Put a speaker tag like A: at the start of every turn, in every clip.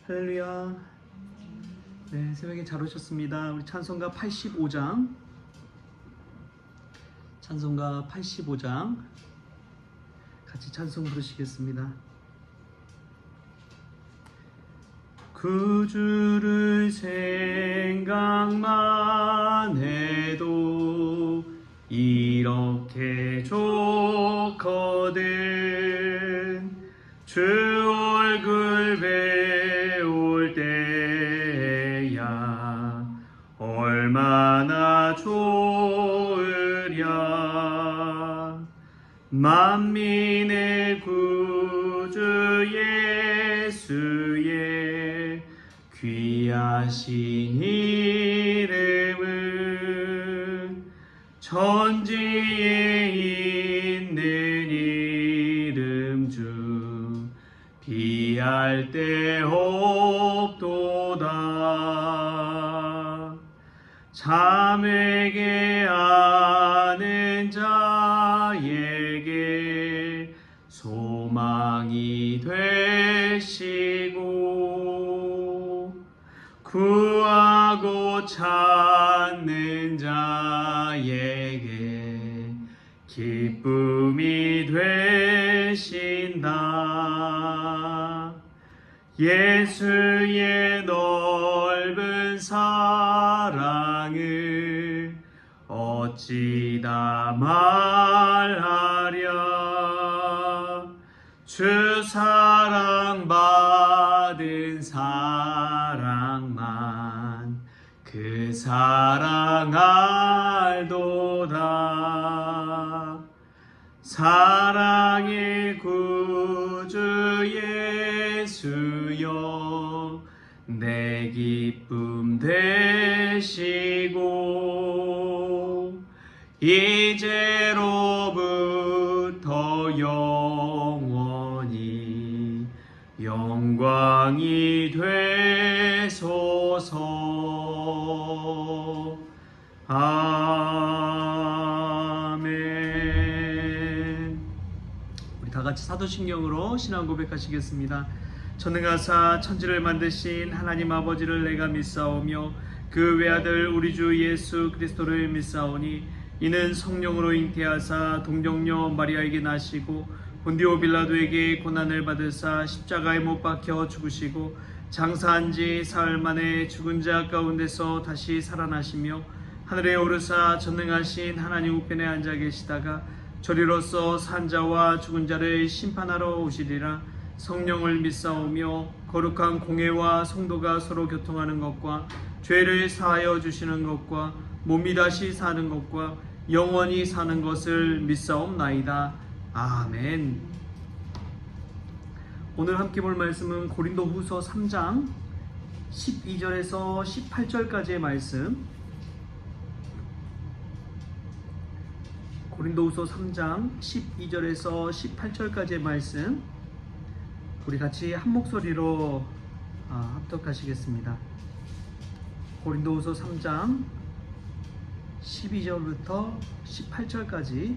A: 할렐루야. 네, 새벽에 잘 오셨습니다. 우리 찬송가 85장. 찬송가 85장. 같이 찬송 부르시겠습니다. 구주를 생각만 해도 이렇게 좋거든. 주 얼굴 배울 때야 얼마나 좋으랴. 만민의 구주 예수의 귀하신 이름은 천지에 있는 이름 중 비할 데 없도다. 잠에게 아는 자에게 소망이 되시고 구하고 찾는 자에게 기쁨이 되신다. 예수의 넓은 사랑을 어찌 다 말하랴. 주 사랑 받은 사랑만 그 사랑 알도다. 사랑의 구주 예수여 내 기쁨 되시고 이제로부터 영원히 영광이 되소서. 아멘. 우리 다 같이 사도신경으로 신앙 고백하시겠습니다. 전능하사 천지를 만드신 하나님 아버지를 내가 믿사오며 그 외아들 우리 주 예수 그리스도를 믿사오니 이는 성령으로 잉태하사 동정녀 마리아에게 나시고 본디오 빌라도에게 고난을 받으사 십자가에 못 박혀 죽으시고 장사한 지 사흘 만에 죽은 자 가운데서 다시 살아나시며 하늘에 오르사 전능하신 하나님 우편에 앉아 계시다가 저리로서 산 자와 죽은 자를 심판하러 오시리라. 성령을 믿사오며 거룩한 공회와 성도가 서로 교통하는 것과 죄를 사하여 주시는 것과 몸이 다시 사는 것과 영원히 사는 것을 믿사옵나이다. 아멘. 오늘 함께 볼 말씀은 고린도후서 3장 12절에서 18절까지의 말씀. 고린도후서 3장 12절에서 18절까지의 말씀. 우리 같이 한 목소리로 합독하시겠습니다. 고린도후서 3장 12절부터 18절까지.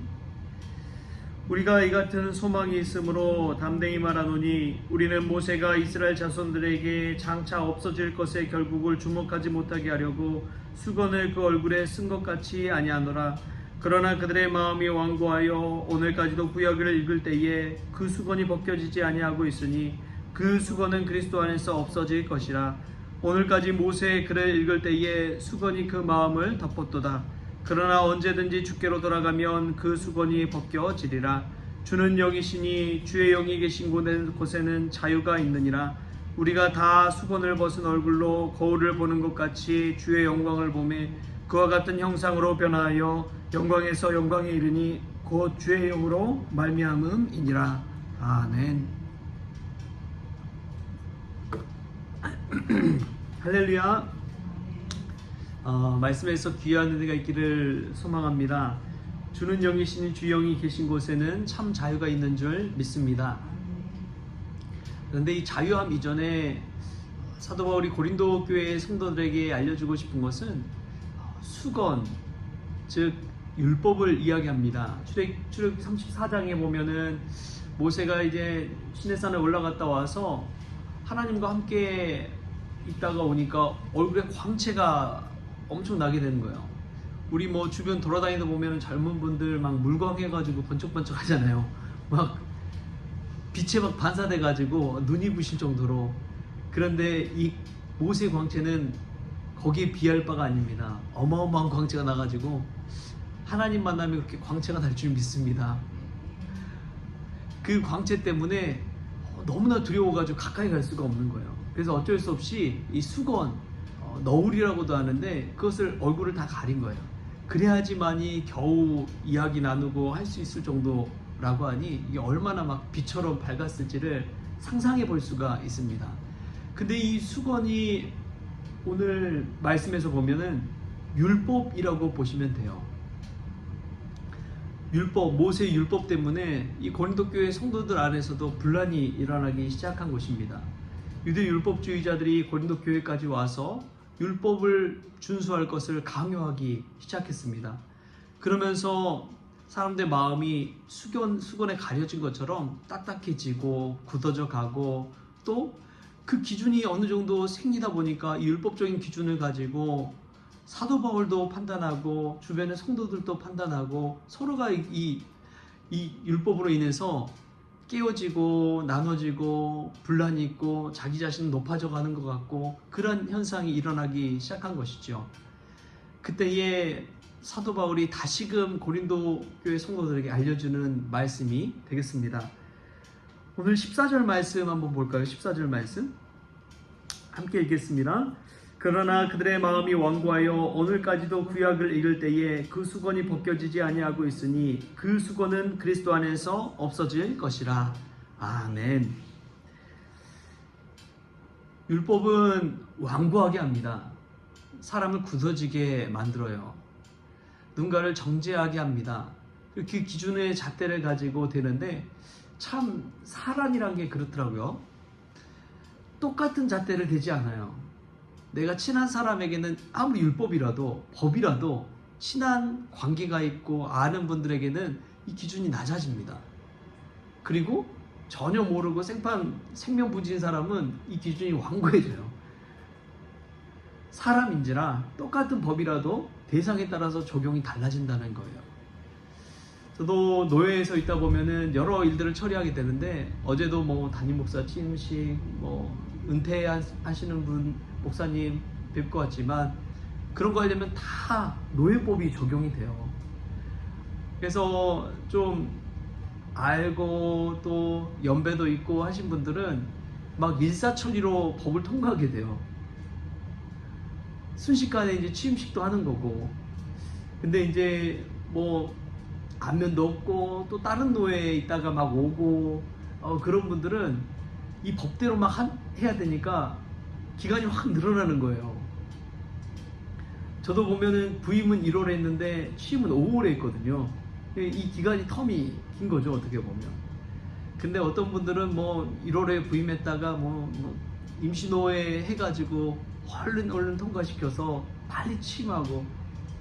A: 우리가 이 같은 소망이 있으므로 담대히 말하노니 우리는 모세가 이스라엘 자손들에게 장차 없어질 것의 결국을 주목하지 못하게 하려고 수건을 그 얼굴에 쓴 것 같이 아니하노라. 그러나 그들의 마음이 완고하여 오늘까지도 구약을 읽을 때에 그 수건이 벗겨지지 아니하고 있으니 그 수건은 그리스도 안에서 없어질 것이라. 오늘까지 모세의 글을 읽을 때에 수건이 그 마음을 덮었도다. 그러나 언제든지 주께로 돌아가면 그 수건이 벗겨지리라. 주는 영이시니 주의 영이 계신 곳에는 자유가 있느니라. 우리가 다 수건을 벗은 얼굴로 거울을 보는 것 같이 주의 영광을 보매 그와 같은 형상으로 변화하여 영광에서 영광에 이르니 곧 주의 영으로 말미암음이니라. 아멘. 할렐루야. 말씀에서 귀한 은혜가 있기를 소망합니다. 주는 영이시니 주 영이 계신 곳에는 참 자유가 있는 줄 믿습니다. 그런데 이 자유함 이전에 사도 바울이 고린도 교회의 성도들에게 알려주고 싶은 것은 수건, 즉 율법을 이야기합니다. 출애굽 34장에 보면은 모세가 이제 시내산에 올라갔다 와서 하나님과 함께 있다가 오니까 얼굴에 광채가 엄청 나게 되는 거예요. 우리 뭐 주변 돌아다니다 보면 젊은 분들 막 물광해가지고 번쩍번쩍 하잖아요. 막 빛에 막 반사돼가지고 눈이 부실 정도로. 그런데 이 모세의 광채는 거기에 비할 바가 아닙니다. 어마어마한 광채가 나가지고 하나님 만나면 그렇게 광채가 날 줄 믿습니다. 그 광채 때문에 너무나 두려워가지고 가까이 갈 수가 없는 거예요. 그래서 어쩔 수 없이 이 수건, 너울이라고도 하는데 그것을 얼굴을 다 가린 거예요. 그래야지만이 겨우 이야기 나누고 할 수 있을 정도라고 하니 이게 얼마나 막 빛처럼 밝았을지를 상상해 볼 수가 있습니다. 근데 이 수건이 오늘 말씀에서 보면은 율법이라고 보시면 돼요. 율법, 모세의 율법 때문에 이 고린도 교회 성도들 안에서도 분란이 일어나기 시작한 것입니다. 유대 율법주의자들이 고린도 교회까지 와서 율법을 준수할 것을 강요하기 시작했습니다. 그러면서 사람들 마음이 수건에 가려진 것처럼 딱딱해지고 굳어져 가고 또 그 기준이 어느 정도 생기다 보니까 이 율법적인 기준을 가지고 사도 바울도 판단하고 주변의 성도들도 판단하고 서로가 이 율법으로 인해서 깨어지고 나눠지고 분란이 있고 자기 자신은 높아져 가는 것 같고 그런 현상이 일어나기 시작한 것이죠. 그때에 사도 바울이 다시금 고린도 교회 성도들에게 알려주는 말씀이 되겠습니다. 오늘 14절 말씀 한번 볼까요? 14절 말씀 함께 읽겠습니다. 그러나 그들의 마음이 완고하여 오늘까지도 구약을 읽을 때에 그 수건이 벗겨지지 아니하고 있으니 그 수건은 그리스도 안에서 없어질 것이라. 아멘. 율법은 완고하게 합니다. 사람을 굳어지게 만들어요. 누군가를 정죄하게 합니다. 그 기준의 잣대를 가지고 되는데 참 사람이란 게 그렇더라고요. 똑같은 잣대를 대지 않아요. 내가 친한 사람에게는 아무리 율법이라도 법이라도 친한 관계가 있고 아는 분들에게는 이 기준이 낮아집니다. 그리고 전혀 모르고 생명 부지인 사람은 이 기준이 완고해져요. 사람인지라 똑같은 법이라도 대상에 따라서 적용이 달라진다는 거예요. 저도 노예에서 있다 보면은 여러 일들을 처리하게 되는데 어제도 뭐 담임 목사 취임식 은퇴하시는 분 목사님 뵙고 왔지만 그런 거 하려면 다 노예법이 적용이 돼요. 그래서 좀 알고 또 연배도 있고 하신 분들은 막 일사천리로 법을 통과하게 돼요. 순식간에 이제 취임식도 하는 거고. 근데 이제 뭐 안면도 없고 또 다른 노예에 있다가 막 오고 그런 분들은 이 법대로 막 해야 되니까 기간이 확 늘어나는 거예요. 저도 보면은 부임은 1월에 했는데 취임은 5월에 했거든요. 이 기간이 텀이 긴 거죠, 어떻게 보면. 근데 어떤 분들은 뭐 1월에 부임했다가 뭐 임시노예 해가지고 얼른 통과시켜서 빨리 취임하고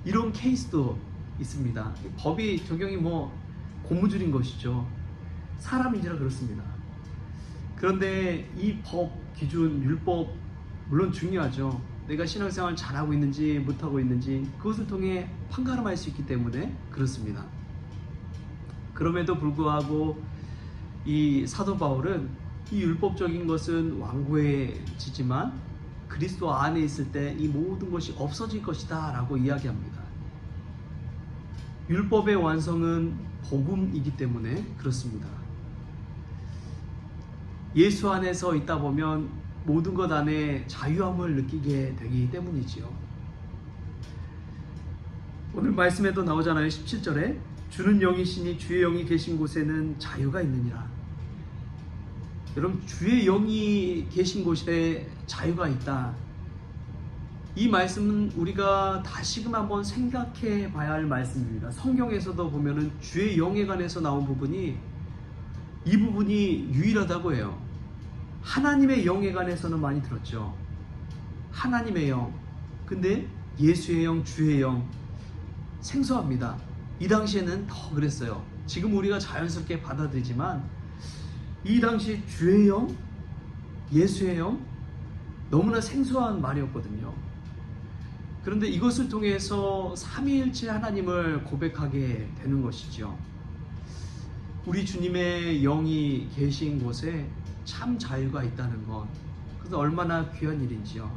A: 이런 케이스도 있습니다. 법이 적용이 뭐 고무줄인 것이죠. 사람인지라 그렇습니다. 그런데 이 법, 기준, 율법 물론 중요하죠. 내가 신앙생활 잘하고 있는지 못하고 있는지 그것을 통해 판가름할 수 있기 때문에 그렇습니다. 그럼에도 불구하고 이 사도 바울은 이 율법적인 것은 완고해지지만 그리스도 안에 있을 때 이 모든 것이 없어질 것이다 라고 이야기합니다. 율법의 완성은 복음이기 때문에 그렇습니다. 예수 안에서 있다 보면 모든 것 안에 자유함을 느끼게 되기 때문이지요. 오늘 말씀에도 나오잖아요. 17절에 주는 영이시니 주의 영이 계신 곳에는 자유가 있느니라. 여러분, 주의 영이 계신 곳에 자유가 있다. 이 말씀은 우리가 다시금 한번 생각해 봐야 할 말씀입니다. 성경에서도 보면은 주의 영에 관해서 나온 부분이 이 부분이 유일하다고 해요. 하나님의 영에 관해서는 많이 들었죠. 하나님의 영. 근데 예수의 영, 주의 영 생소합니다. 이 당시에는 더 그랬어요. 지금 우리가 자연스럽게 받아들이지만 이 당시 주의 영? 예수예요? 너무나 생소한 말이었거든요. 그런데 이것을 통해서 삼위일체 하나님을 고백하게 되는 것이죠. 우리 주님의 영이 계신 곳에 참 자유가 있다는 것, 그것은 얼마나 귀한 일인지요.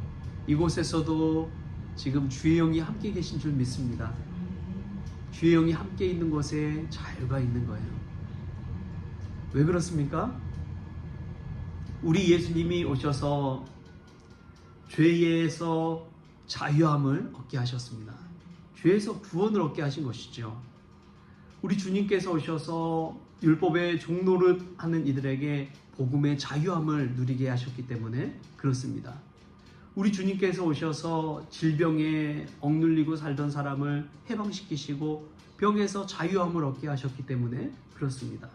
A: 이곳에서도 지금 주의 영이 함께 계신 줄 믿습니다. 주의 영이 함께 있는 곳에 자유가 있는 거예요. 왜 그렇습니까? 우리 예수님이 오셔서 죄에서 자유함을 얻게 하셨습니다. 죄에서 구원을 얻게 하신 것이죠. 우리 주님께서 오셔서 율법의 종노릇 하는 이들에게 복음의 자유함을 누리게 하셨기 때문에 그렇습니다. 우리 주님께서 오셔서 질병에 억눌리고 살던 사람을 해방시키시고 병에서 자유함을 얻게 하셨기 때문에 그렇습니다.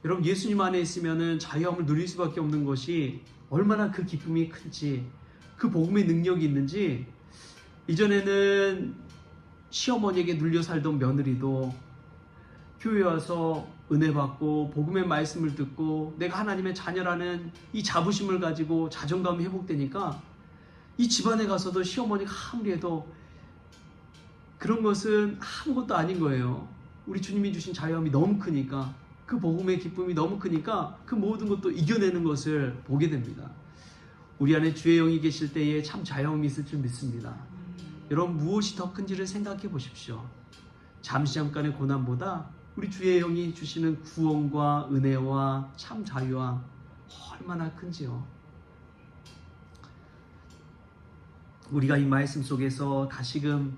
A: 여러분, 예수님 안에 있으면 자유함을 누릴 수밖에 없는 것이 얼마나 그 기쁨이 큰지, 그 복음의 능력이 있는지. 이전에는 시어머니에게 눌려 살던 며느리도 교회 와서 은혜 받고 복음의 말씀을 듣고 내가 하나님의 자녀라는 이 자부심을 가지고 자존감이 회복되니까 이 집안에 가서도 시어머니가 아무리 해도 그런 것은 아무것도 아닌 거예요. 우리 주님이 주신 자유함이 너무 크니까, 그 복음의 기쁨이 너무 크니까 그 모든 것도 이겨내는 것을 보게 됩니다. 우리 안에 주의 영이 계실 때에 참 자유함이 있을 줄 믿습니다. 여러분, 무엇이 더 큰지를 생각해 보십시오. 잠시 잠깐의 고난보다 우리 주의 영이 주시는 구원과 은혜와 참 자유함 얼마나 큰지요. 우리가 이 말씀 속에서 다시금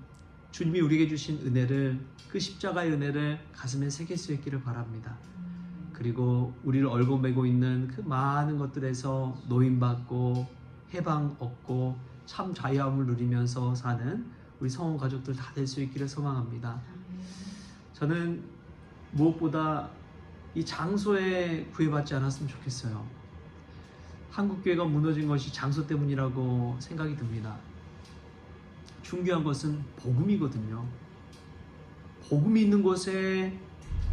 A: 주님이 우리에게 주신 은혜를, 그 십자가의 은혜를 가슴에 새길 수 있기를 바랍니다. 그리고 우리를 얽어매고 있는 그 많은 것들에서 노임받고 해방 얻고 참 자유함을 누리면서 사는 우리 성원 가족들 다 될 수 있기를 소망합니다. 저는 무엇보다 이 장소에 구애받지 않았으면 좋겠어요. 한국교회가 무너진 것이 장소 때문이라고 생각이 듭니다. 중요한 것은 복음이거든요. 복음이 있는 곳에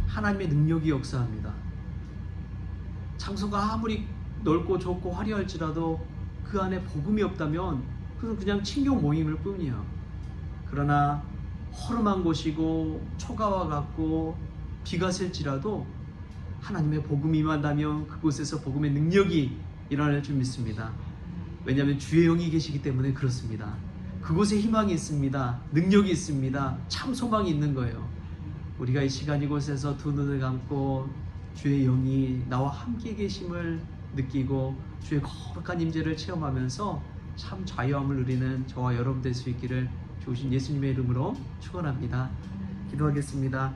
A: 하나님의 능력이 역사합니다. 장소가 아무리 넓고 좁고 화려할지라도 그 안에 복음이 없다면 그건 그냥 친교 모임일 뿐이에요. 그러나 허름한 곳이고 초가와 같고 비가 셀지라도 하나님의 복음이 임한다면 그곳에서 복음의 능력이 일어날 줄 믿습니다. 왜냐하면 주의 영이 계시기 때문에 그렇습니다. 그곳에 희망이 있습니다. 능력이 있습니다. 참 소망이 있는 거예요. 우리가 이 시간 이곳에서 두 눈을 감고 주의 영이 나와 함께 계심을 느끼고 주의 거룩한 임재를 체험하면서 참 자유함을 누리는 저와 여러분 될 수 있기를 좋으신 예수님의 이름으로 축원합니다. 기도하겠습니다.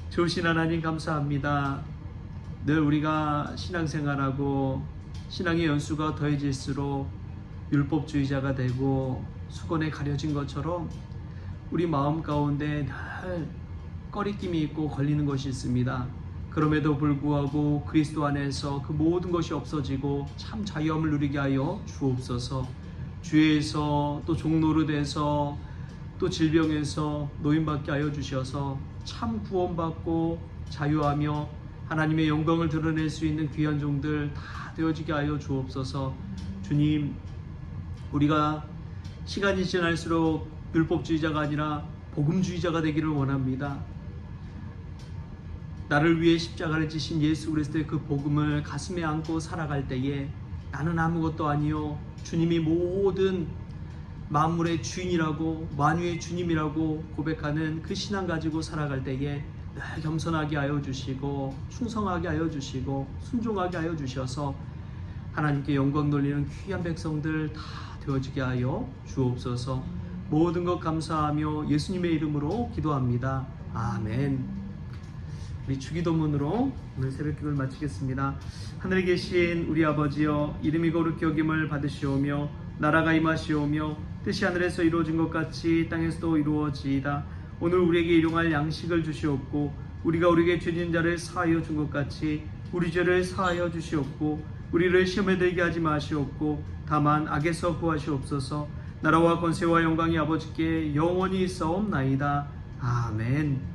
A: 좋으신 하나님, 감사합니다. 늘 우리가 신앙생활하고 신앙의 연수가 더해질수록 율법주의자가 되고 수건에 가려진 것처럼 우리 마음 가운데 늘 꺼리낌이 있고 걸리는 것이 있습니다. 그럼에도 불구하고 그리스도 안에서 그 모든 것이 없어지고 참 자유함을 누리게 하여 주옵소서. 죄에서 또 종노릇에서 또 질병에서 노임받게 하여 주셔서 참 구원받고 자유하며 하나님의 영광을 드러낼 수 있는 귀한 종들 다 되어지게 하여 주옵소서. 주님, 우리가 시간이 지날수록 율법주의자가 아니라 복음주의자가 되기를 원합니다. 나를 위해 십자가를 지신 예수 그리스도의 그 복음을 가슴에 안고 살아갈 때에 나는 아무것도 아니요, 주님이 모든 만물의 주인이라고, 만유의 주님이라고 고백하는 그 신앙 가지고 살아갈 때에 늘 겸손하게 하여 주시고 충성하게 하여 주시고 순종하게 하여 주셔서 하나님께 영광 돌리는 귀한 백성들 다 되어지게 하여 주옵소서. 모든 것 감사하며 예수님의 이름으로 기도합니다. 아멘. 우리 주기도문으로 오늘 새벽기도를 마치겠습니다. 하늘에 계신 우리 아버지여, 이름이 거룩히 여김을 받으시오며 나라가 임하시오며 뜻이 하늘에서 이루어진 것 같이 땅에서도 이루어지이다. 오늘 우리에게 일용할 양식을 주시옵고 우리가 우리에게 죄진 자를 사하여 준 것 같이 우리 죄를 사하여 주시옵고 우리를 시험에 들게 하지 마시옵고 다만 악에서 구하시옵소서. 나라와 권세와 영광이 아버지께 영원히 있사옵나이다. 아멘.